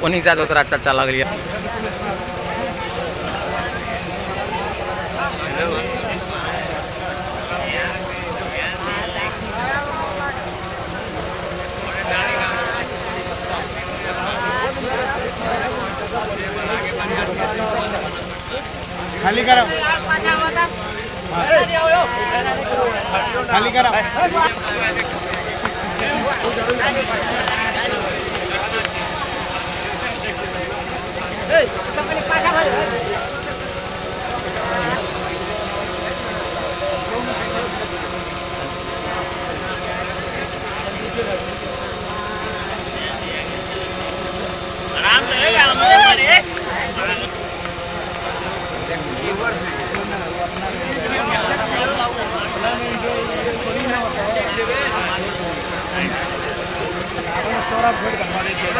कोणी जात होतं रातचा चालला लागली खाली करा खाली करा आराम से सौरभ भेट करवा दीजिए।